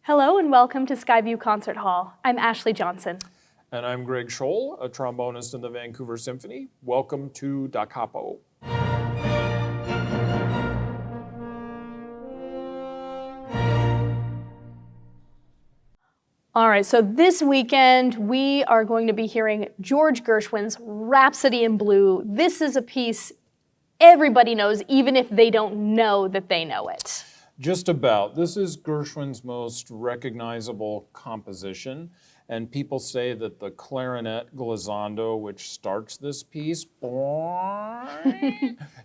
Hello and welcome to Skyview Concert Hall. I'm Ashley Johnson. And I'm Greg Scholl, a trombonist in the Vancouver Symphony. Welcome to Da Capo. All right, so this weekend we are going to be hearing George Gershwin's Rhapsody in Blue. This is a piece everybody knows, even if they don't know that they know it. Just about. This is Gershwin's most recognizable composition, and people say that the clarinet glissando, which starts this piece,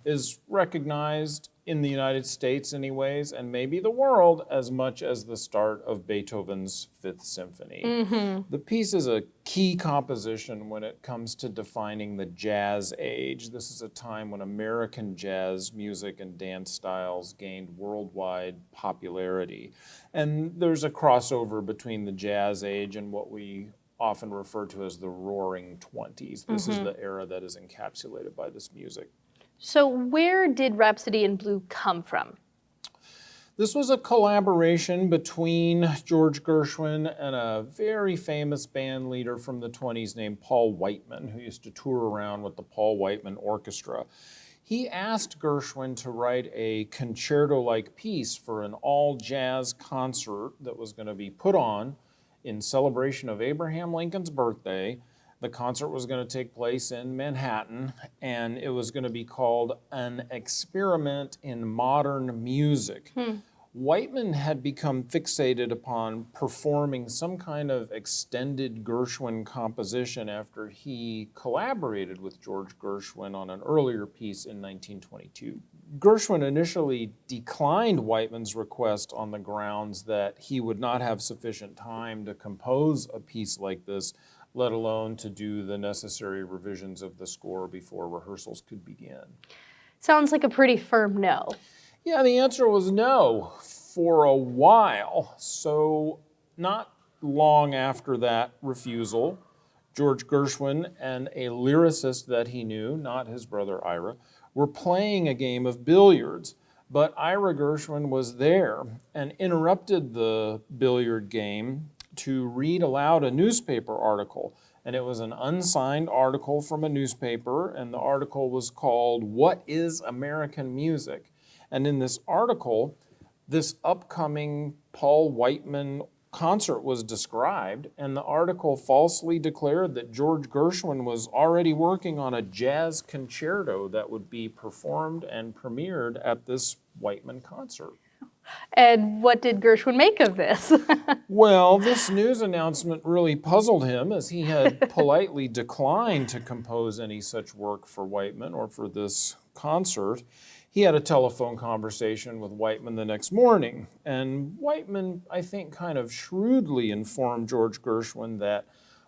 is recognized in the United States anyways, and maybe the world, as much as the start of Beethoven's Fifth Symphony. The piece is a key composition when it comes to defining the jazz age. This is a time when American jazz music and dance styles gained worldwide popularity. And there's a crossover between the jazz age and what we often refer to as the Roaring Twenties. This is the era that is encapsulated by this music. So where did Rhapsody in Blue come from? This was a collaboration between George Gershwin and a very famous band leader from the 20s named Paul Whiteman, who used to tour around with the Paul Whiteman Orchestra. He asked Gershwin to write a concerto-like piece for an all-jazz concert that was going to be put on in celebration of Abraham Lincoln's birthday. The concert was going to take place in Manhattan, and it was going to be called An Experiment in Modern Music. Whiteman had become fixated upon performing some kind of extended Gershwin composition after he collaborated with George Gershwin on an earlier piece in 1922. Gershwin initially declined Whiteman's request on the grounds that he would not have sufficient time to compose a piece like this, let alone to do the necessary revisions of the score before rehearsals could begin. Sounds like a pretty firm no. Yeah, the answer was no for a while. So not long after that refusal, George Gershwin and a lyricist that he knew, not his brother Ira, were playing a game of billiards. But Ira Gershwin was there and interrupted the billiard game to read aloud a newspaper article. And it was an unsigned article from a newspaper, and the article was called "What is American Music?" And in this article, this upcoming Paul Whiteman concert was described, and the article falsely declared that George Gershwin was already working on a jazz concerto that would be performed and premiered at this Whiteman concert. And what did Gershwin make of this? Well, this news announcement really puzzled him, as he had politely declined to compose any such work for Whiteman or for this concert. He had a telephone conversation with Whiteman the next morning, and Whiteman, I think, kind of shrewdly informed George Gershwin that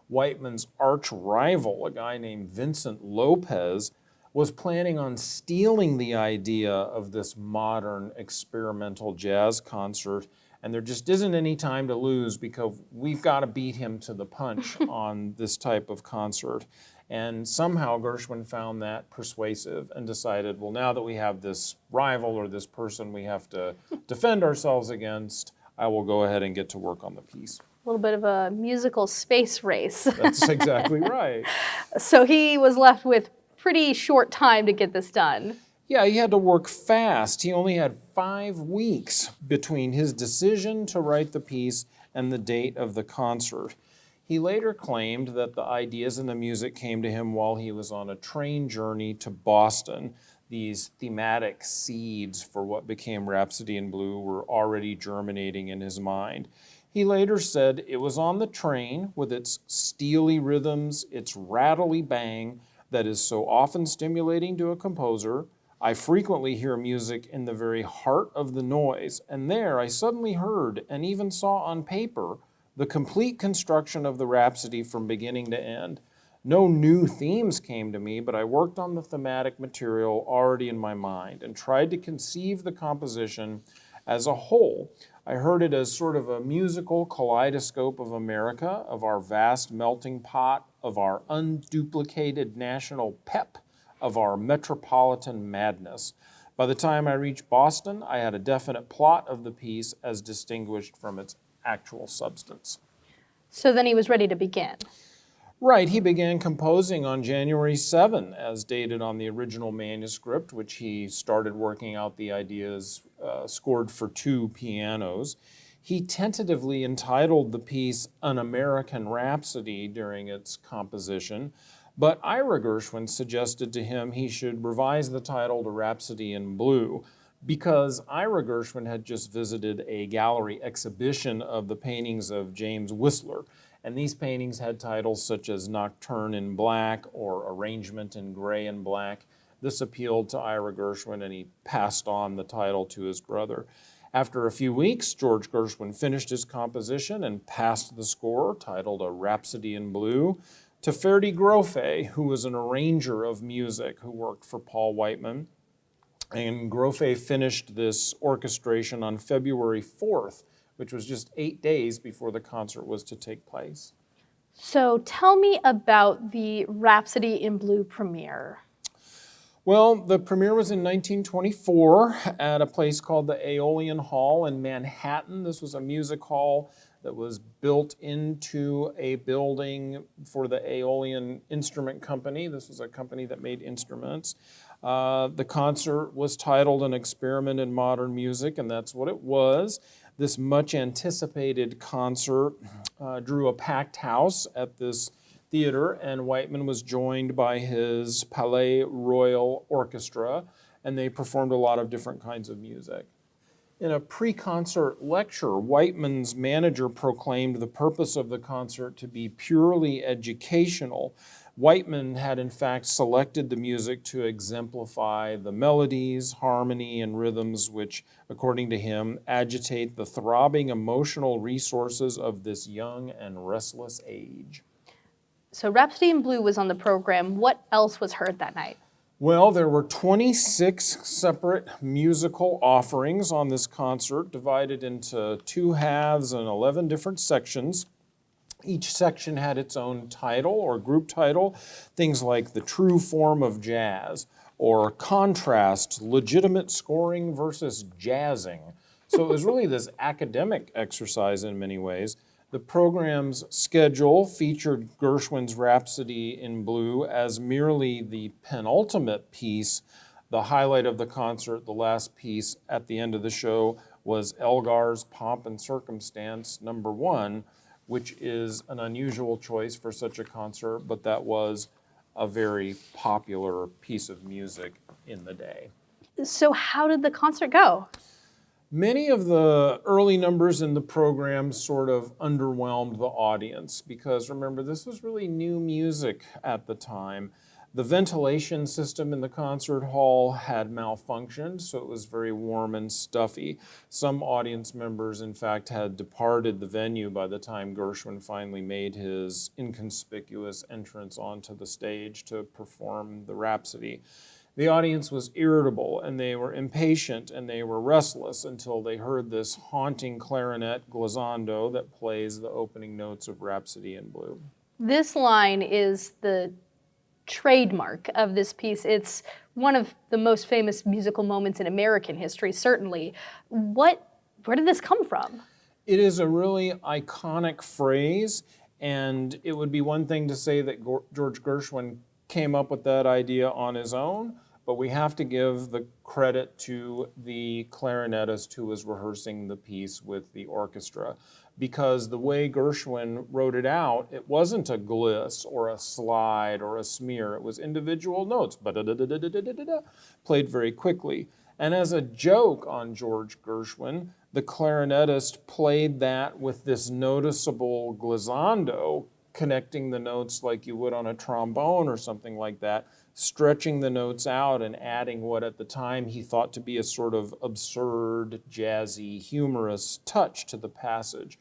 Whiteman's arch rival, a guy named Vincent Lopez, was planning on stealing the idea of this modern experimental jazz concert, and there just isn't any time to lose because we've got to beat him to the punch on this type of concert. And somehow Gershwin found that persuasive and decided, well, now that we have this rival or this person we have to defend ourselves against, I will go ahead and get to work on the piece. A little bit of a musical space race. That's exactly right. So he was left with pretty short time to get this done. Yeah, he had to work fast. He only had 5 weeks between his decision to write the piece and the date of the concert. He later claimed that the ideas and the music came to him while he was on a train journey to Boston. These thematic seeds for what became Rhapsody in Blue were already germinating in his mind. He later said, "It was on the train with its steely rhythms, its rattly bang, that is so often stimulating to a composer. I frequently hear music in the very heart of the noise, and there I suddenly heard and even saw on paper the complete construction of the Rhapsody from beginning to end. No new themes came to me, but I worked on the thematic material already in my mind and tried to conceive the composition as a whole. I heard it as sort of a musical kaleidoscope of America, of our vast melting pot, of our unduplicated national pep, of our metropolitan madness. By the time I reached Boston, I had a definite plot of the piece as distinguished from its actual substance. So then he was ready to begin. Right, he began composing on January 7, as dated on the original manuscript, which he started working out the ideas, scored for 2 pianos. He tentatively entitled the piece An American Rhapsody during its composition, but Ira Gershwin suggested to him he should revise the title to Rhapsody in Blue, because Ira Gershwin had just visited a gallery exhibition of the paintings of James Whistler, and these paintings had titles such as Nocturne in Black or Arrangement in Gray and Black. This appealed to Ira Gershwin, and he passed on the title to his brother. After a few weeks, George Gershwin finished his composition and passed the score, titled A Rhapsody in Blue, to Ferdy Grofé, who was an arranger of music who worked for Paul Whiteman. And Grofé finished this orchestration on February 4th, which was just 8 days before the concert was to take place. So tell me about the Rhapsody in Blue premiere. Well, the premiere was in 1924 at a place called the Aeolian Hall in Manhattan. This was a music hall that was built into a building for the Aeolian Instrument Company. This was a company that made instruments. The concert was titled An Experiment in Modern Music, and that's what it was. This much anticipated concert drew a packed house at this theater, and Whiteman was joined by his Palais Royal Orchestra, and they performed a lot of different kinds of music. In a pre-concert lecture, Whiteman's manager proclaimed the purpose of the concert to be purely educational. Whiteman had in fact selected the music to exemplify the melodies, harmony, and rhythms which, according to him, agitate the throbbing emotional resources of this young and restless age. So Rhapsody in Blue was on the program. What else was heard that night? Well, there were 26 separate musical offerings on this concert, divided into 2 halves and 11 different sections. Each section had its own title or group title, things like The True Form of Jazz, or Contrast, Legitimate Scoring versus Jazzing. So it was really this academic exercise in many ways. The program's schedule featured Gershwin's Rhapsody in Blue as merely the penultimate piece. The highlight of the concert, the last piece at the end of the show, was Elgar's Pomp and Circumstance No. 1, which is an unusual choice for such a concert, but that was a very popular piece of music in the day. So how did the concert go? Many of the early numbers in the program sort of underwhelmed the audience because, remember, this was really new music at the time. The ventilation system in the concert hall had malfunctioned, so it was very warm and stuffy. Some audience members, in fact, had departed the venue by the time Gershwin finally made his inconspicuous entrance onto the stage to perform the Rhapsody. The audience was irritable, and they were impatient, and they were restless until they heard this haunting clarinet glissando that plays the opening notes of Rhapsody in Blue. This line is the trademark of this piece. It's one of the most famous musical moments in American history, certainly. Where did this come from? It is a really iconic phrase, and it would be one thing to say that George Gershwin came up with that idea on his own, but we have to give the credit to the clarinetist who was rehearsing the piece with the orchestra, because the way Gershwin wrote it out, it wasn't a gliss or a slide or a smear. It was individual notes, played very quickly. And as a joke on George Gershwin, the clarinetist played that with this noticeable glissando, connecting the notes like you would on a trombone or something like that, stretching the notes out and adding what at the time he thought to be a sort of absurd, jazzy, humorous touch to the passage.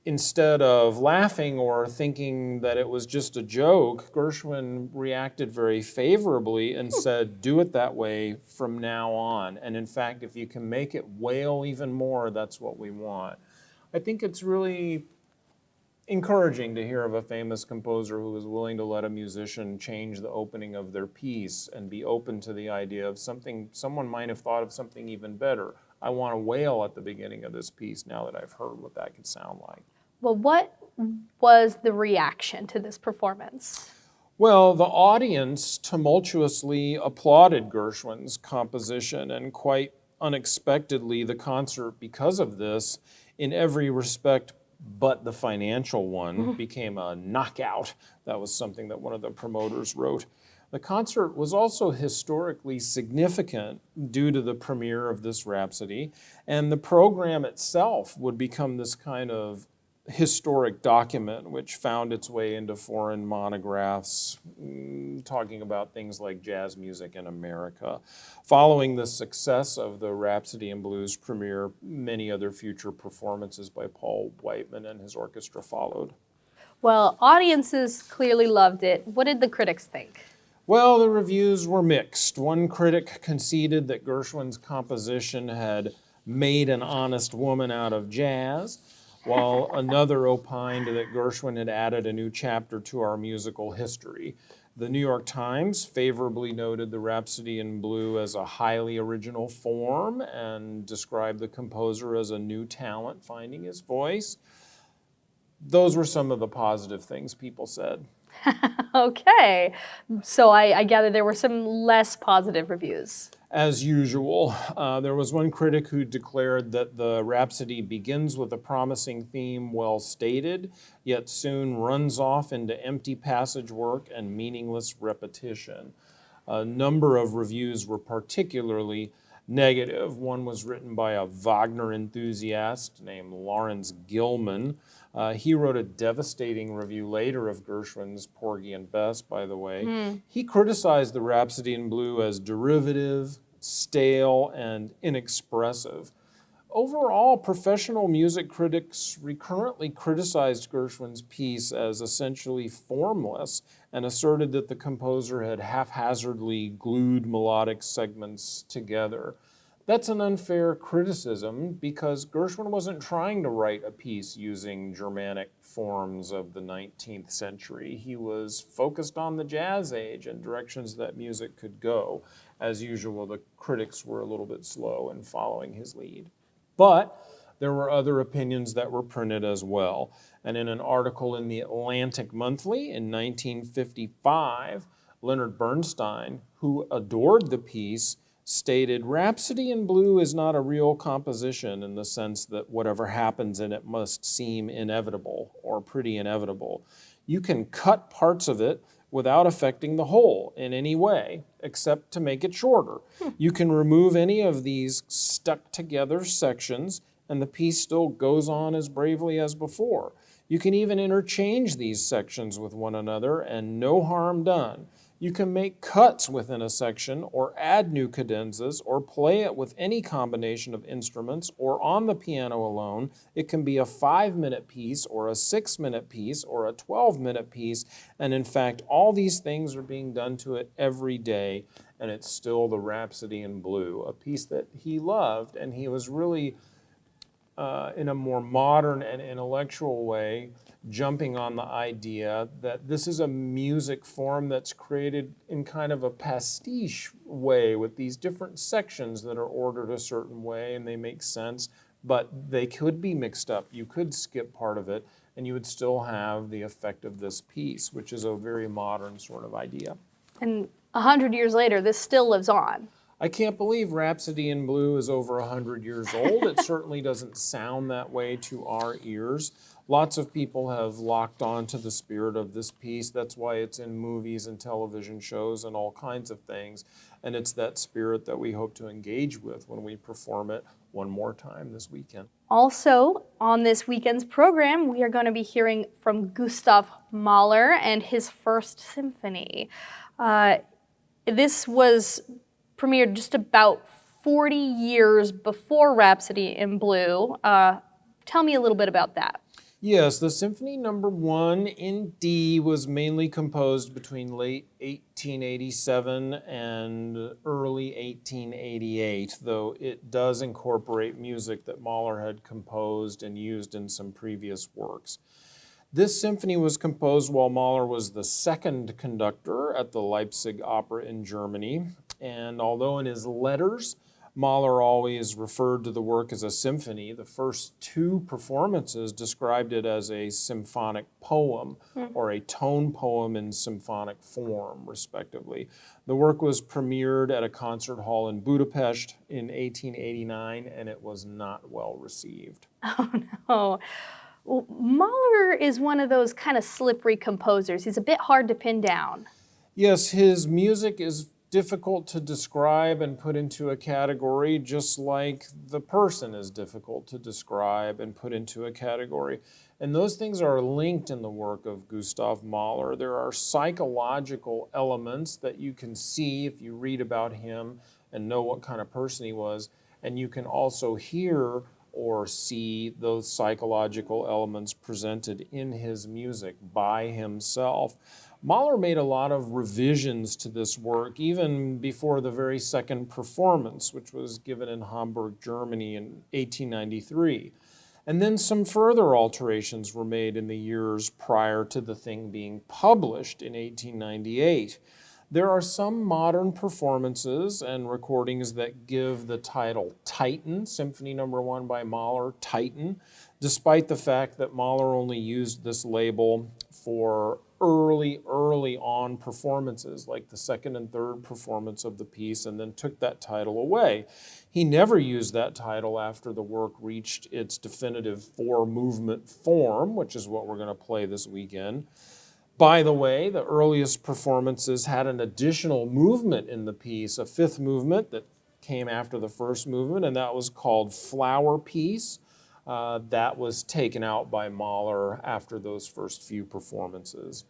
Instead of laughing or thinking that it was just a joke, Gershwin reacted very favorably and said, do it that way from now on. And in fact, if you can make it wail even more, that's what we want. I think it's really encouraging to hear of a famous composer who was willing to let a musician change the opening of their piece and be open to the idea of something, someone might have thought of something even better. I want to wail at the beginning of this piece now that I've heard what that could sound like. Well, what was the reaction to this performance? Well, the audience tumultuously applauded Gershwin's composition, and quite unexpectedly, the concert, because of this, in every respect but the financial one, became a knockout. That was something that one of the promoters wrote. The concert was also historically significant due to the premiere of this Rhapsody, and the program itself would become this kind of historic document which found its way into foreign monographs talking about things like jazz music in America. Following the success of the Rhapsody in Blues premiere, many other future performances by Paul Whiteman and his orchestra followed. Well, audiences clearly loved it. What did the critics think? Well, the reviews were mixed. One critic conceded that Gershwin's composition had made an honest woman out of jazz, while another opined that Gershwin had added a new chapter to our musical history. The New York Times favorably noted the Rhapsody in Blue as a highly original form and described the composer as a new talent finding his voice. Those were some of the positive things people said. Okay, so I gather there were some less positive reviews. As usual, there was one critic who declared that the Rhapsody begins with a promising theme well stated, yet soon runs off into empty passage work and meaningless repetition. A number of reviews were particularly negative. One was written by a Wagner enthusiast named Lawrence Gilman. He wrote a devastating review later of Gershwin's Porgy and Bess, by the way. He criticized the Rhapsody in Blue as derivative, stale, and inexpressive. Overall, professional music critics recurrently criticized Gershwin's piece as essentially formless and asserted that the composer had haphazardly glued melodic segments together. That's an unfair criticism because Gershwin wasn't trying to write a piece using Germanic forms of the 19th century. He was focused on the jazz age and directions that music could go. As usual, the critics were a little bit slow in following his lead. But there were other opinions that were printed as well. And in an article in the Atlantic Monthly in 1955, Leonard Bernstein, who adored the piece, stated, "Rhapsody in Blue is not a real composition in the sense that whatever happens in it must seem inevitable or pretty inevitable. You can cut parts of it without affecting the whole in any way, except to make it shorter. You can remove any of these stuck together sections and the piece still goes on as bravely as before. You can even interchange these sections with one another and no harm done. You can make cuts within a section or add new cadenzas or play it with any combination of instruments or on the piano alone. It can be a 5-minute piece or a 6-minute piece or a 12-minute piece. And in fact, all these things are being done to it every day. And it's still the Rhapsody in Blue, a piece that he loved. And he was really, in a more modern and intellectual way, jumping on the idea that this is a music form that's created in kind of a pastiche way with these different sections that are ordered a certain way and they make sense, but they could be mixed up. You could skip part of it and you would still have the effect of this piece, which is a very modern sort of idea. And 100 years later, this still lives on. I can't believe Rhapsody in Blue is over 100 years old. It certainly doesn't sound that way to our ears. Lots of people have locked on to the spirit of this piece. That's why it's in movies and television shows and all kinds of things. And it's that spirit that we hope to engage with when we perform it one more time this weekend. Also, on this weekend's program, we are going to be hearing from Gustav Mahler and his First Symphony. This was premiered just about 40 years before Rhapsody in Blue. Tell me a little bit about that. Yes, the Symphony Number 1 in D was mainly composed between late 1887 and early 1888, though it does incorporate music that Mahler had composed and used in some previous works. This symphony was composed while Mahler was the second conductor at the Leipzig Opera in Germany, and although in his letters Mahler always referred to the work as a symphony. The first two performances described it as a symphonic poem or a tone poem in symphonic form, respectively. The work was premiered at a concert hall in Budapest in 1889, and it was not well received. Oh no. Well, Mahler is one of those kind of slippery composers. He's a bit hard to pin down. Yes, his music is difficult to describe and put into a category, just like the person is difficult to describe and put into a category. And those things are linked in the work of Gustav Mahler. There are psychological elements that you can see if you read about him and know what kind of person he was. And you can also hear or see those psychological elements presented in his music by himself. Mahler made a lot of revisions to this work, even before the very second performance, which was given in Hamburg, Germany in 1893. And then some further alterations were made in the years prior to the thing being published in 1898. There are some modern performances and recordings that give the title Titan, Symphony No. 1 by Mahler, Titan, despite the fact that Mahler only used this label for early on performances, like the second and third performance of the piece, and then took that title away. He never used that title after the work reached its definitive four-movement form, which is what we're going to play this weekend. By the way, the earliest performances had an additional movement in the piece, a fifth movement that came after the first movement, and that was called Flower Piece. That was taken out by Mahler after those first few performances.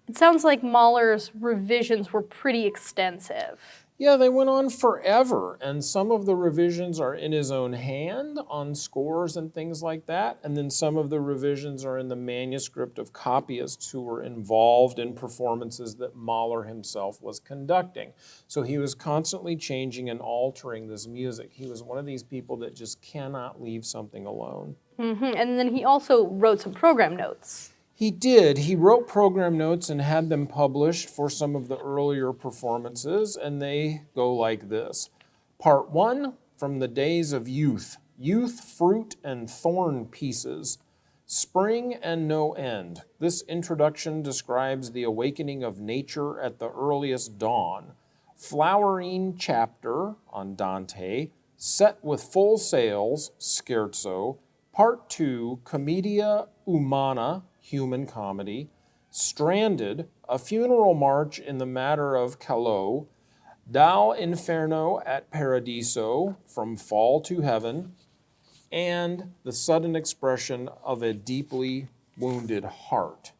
It sounds like Mahler's revisions were pretty extensive. Yeah, they went on forever, and some of the revisions are in his own hand on scores and things like that, and then some of the revisions are in the manuscript of copyists who were involved in performances that Mahler himself was conducting. So he was constantly changing and altering this music. He was one of these people that just cannot leave something alone. And then he also wrote some program notes. He did. He wrote program notes and had them published for some of the earlier performances, and they go like this. Part 1, From the Days of Youth. Youth, Fruit, and Thorn Pieces. Spring and No End. This introduction describes the awakening of nature at the earliest dawn. Flowering Chapter on Dante. Set with Full Sails, Scherzo. Part 2, Commedia Umana, Human Comedy, Stranded, A Funeral March in the Matter of Callot, Dal Inferno at Paradiso, From Fall to Heaven, and The Sudden Expression of a Deeply Wounded Heart.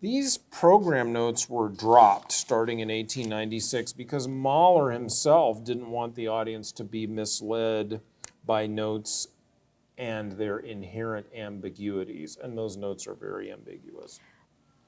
These program notes were dropped starting in 1896 because Mahler himself didn't want the audience to be misled by notes and their inherent ambiguities, and those notes are very ambiguous.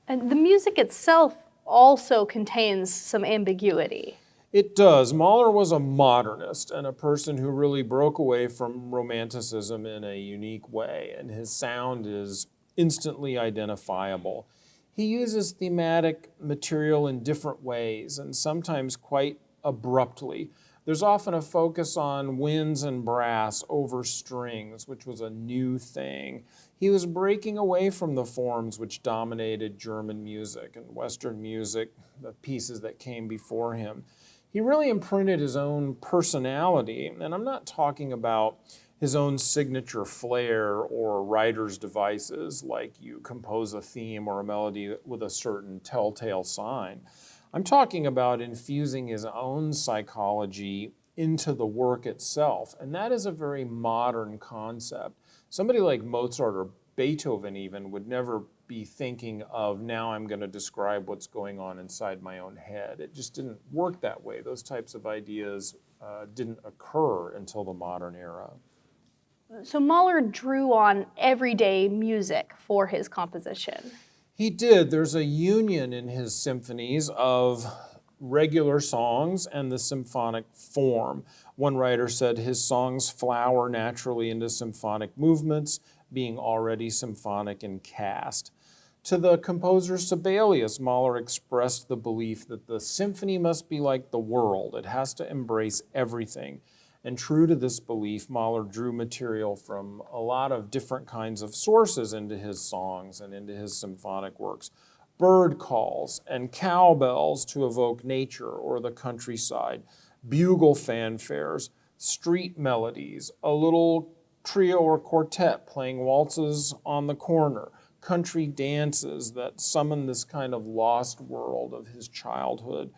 And the music itself also contains some ambiguity. It does. Mahler was a modernist and a person who really broke away from Romanticism in a unique way, and his sound is instantly identifiable. He uses thematic material in different ways and sometimes quite abruptly. There's often a focus on winds and brass over strings, which was a new thing. He was breaking away from the forms which dominated German music and Western music, the pieces that came before him. He really imprinted his own personality, and I'm not talking about his own signature flair or writer's devices, like you compose a theme or a melody with a certain telltale sign. I'm talking about infusing his own psychology into the work itself, and that is a very modern concept. Somebody like Mozart or Beethoven even would never be thinking of, now I'm going to describe what's going on inside my own head. It just didn't work that way. Those types of ideas didn't occur until the modern era. So Mahler drew on everyday music for his composition. He did. There's a union in his symphonies of regular songs and the symphonic form. One writer said his songs flower naturally into symphonic movements, being already symphonic in cast. To the composer Sibelius, Mahler expressed the belief that the symphony must be like the world. It has to embrace everything. And true to this belief, Mahler drew material from a lot of different kinds of sources into his songs and into his symphonic works. Bird calls and cowbells to evoke nature or the countryside, bugle fanfares, street melodies, a little trio or quartet playing waltzes on the corner, country dances that summon this kind of lost world of his childhood.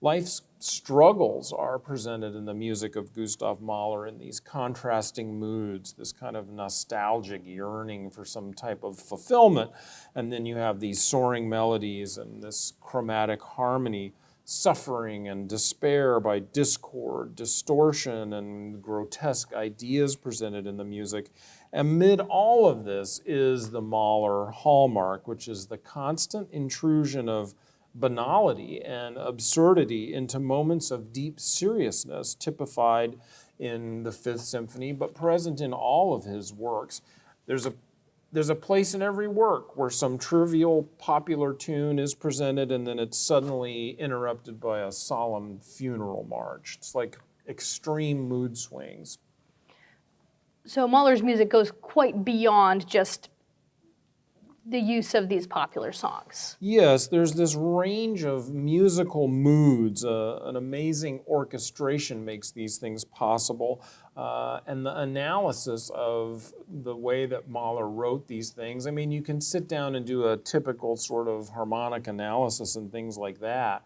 Life's struggles are presented in the music of Gustav Mahler in these contrasting moods, this kind of nostalgic yearning for some type of fulfillment. And then you have these soaring melodies and this chromatic harmony, suffering and despair by discord, distortion, and grotesque ideas presented in the music. Amid all of this is the Mahler hallmark, which is the constant intrusion of banality and absurdity into moments of deep seriousness, typified in the Fifth Symphony, but present in all of his works. There's a place in every work where some trivial popular tune is presented and then it's suddenly interrupted by a solemn funeral march. It's like extreme mood swings. So Mahler's music goes quite beyond just the use of these popular songs. Yes, there's this range of musical moods. An amazing orchestration makes these things possible. And the analysis of the way that Mahler wrote these things, I mean, you can sit down and do a typical sort of harmonic analysis and things like that.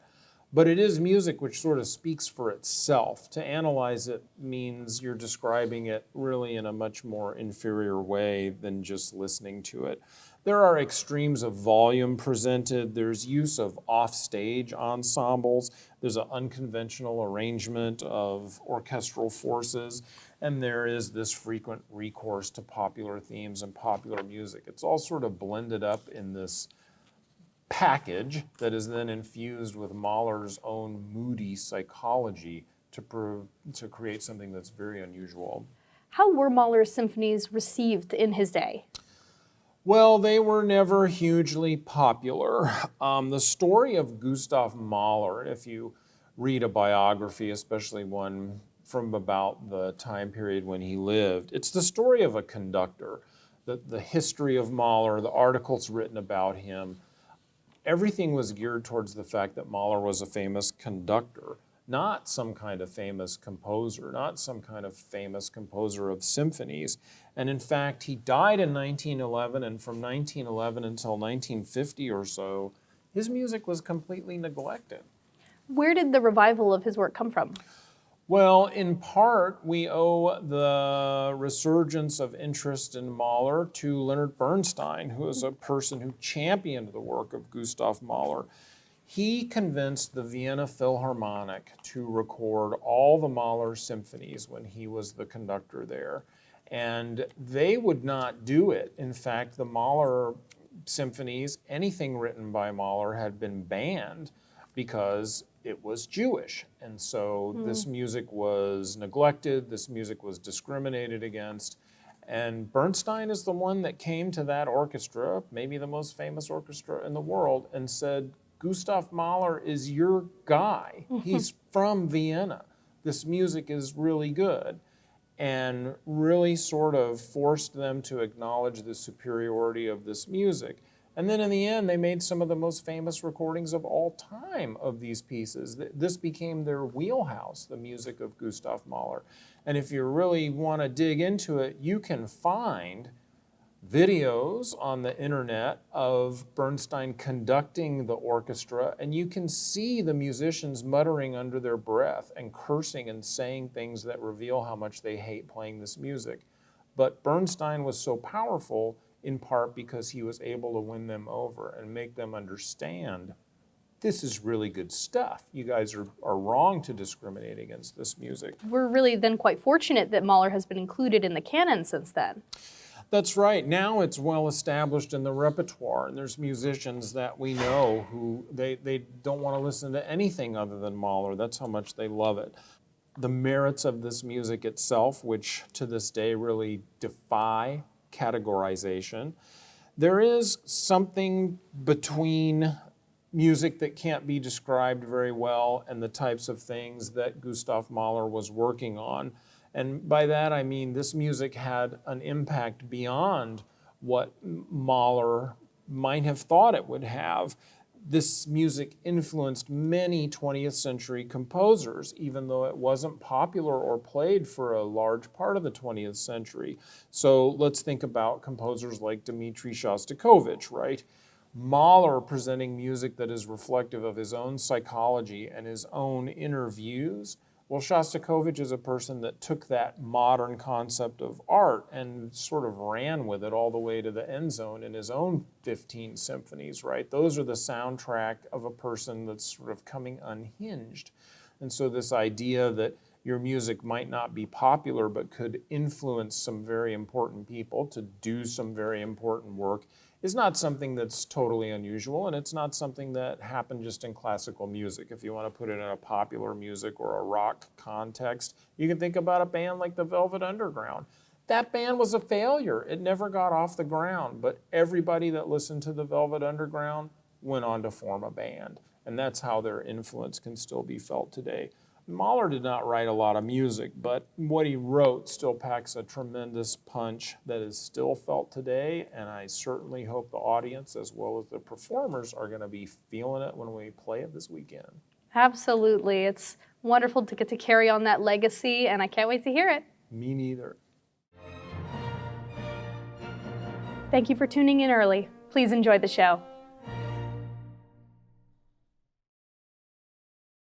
But it is music which sort of speaks for itself. To analyze it means you're describing it really in a much more inferior way than just listening to it. There are extremes of volume presented. There's use of offstage ensembles. There's an unconventional arrangement of orchestral forces. And there is this frequent recourse to popular themes and popular music. It's all sort of blended up in this package that is then infused with Mahler's own moody psychology to create something that's very unusual. How were Mahler's symphonies received in his day? Well, they were never hugely popular. The story of Gustav Mahler, if you read a biography, especially one from about the time period when he lived, it's the story of a conductor. The history of Mahler, the articles written about him, everything was geared towards the fact that Mahler was a famous conductor, not some kind of famous composer, not some kind of famous composer of symphonies. And in fact, he died in 1911, and from 1911 until 1950 or so, his music was completely neglected. Where did the revival of his work come from? Well, in part, we owe the resurgence of interest in Mahler to Leonard Bernstein, who is a person who championed the work of Gustav Mahler. He convinced the Vienna Philharmonic to record all the Mahler symphonies when he was the conductor there. And they would not do it. In fact, the Mahler symphonies, anything written by Mahler, had been banned because it was Jewish. And so this music was neglected, this music was discriminated against. And Bernstein is the one that came to that orchestra, maybe the most famous orchestra in the world, and said, Gustav Mahler is your guy. He's from Vienna. This music is really good. And really sort of forced them to acknowledge the superiority of this music. And then in the end, they made some of the most famous recordings of all time of these pieces. This became their wheelhouse, the music of Gustav Mahler. And if you really want to dig into it, you can find videos on the internet of Bernstein conducting the orchestra, and you can see the musicians muttering under their breath and cursing and saying things that reveal how much they hate playing this music. But Bernstein was so powerful in part because he was able to win them over and make them understand this is really good stuff. You guys are wrong to discriminate against this music. We're really then quite fortunate that Mahler has been included in the canon since then. That's right. Now it's well established in the repertoire, and there's musicians that we know who they don't want to listen to anything other than Mahler. That's how much they love it. The merits of this music itself, which to this day really defy categorization. There is something between music that can't be described very well and the types of things that Gustav Mahler was working on. And by that I mean this music had an impact beyond what Mahler might have thought it would have. This music influenced many 20th century composers, even though it wasn't popular or played for a large part of the 20th century. So let's think about composers like Dmitri Shostakovich, right? Mahler presenting music that is reflective of his own psychology and his own inner views. Well, Shostakovich is a person that took that modern concept of art and sort of ran with it all the way to the end zone in his own 15 symphonies, right? Those are the soundtrack of a person that's sort of coming unhinged. And so this idea that your music might not be popular but could influence some very important people to do some very important work is not something that's totally unusual, and it's not something that happened just in classical music. If you want to put it in a popular music or a rock context, you can think about a band like the Velvet Underground. That band was a failure. It never got off the ground, but everybody that listened to the Velvet Underground went on to form a band, and that's how their influence can still be felt today. Mahler did not write a lot of music, but what he wrote still packs a tremendous punch that is still felt today, and I certainly hope the audience as well as the performers are going to be feeling it when we play it this weekend. Absolutely. It's wonderful to get to carry on that legacy, and I can't wait to hear it. Me neither. Thank you for tuning in early. Please enjoy the show.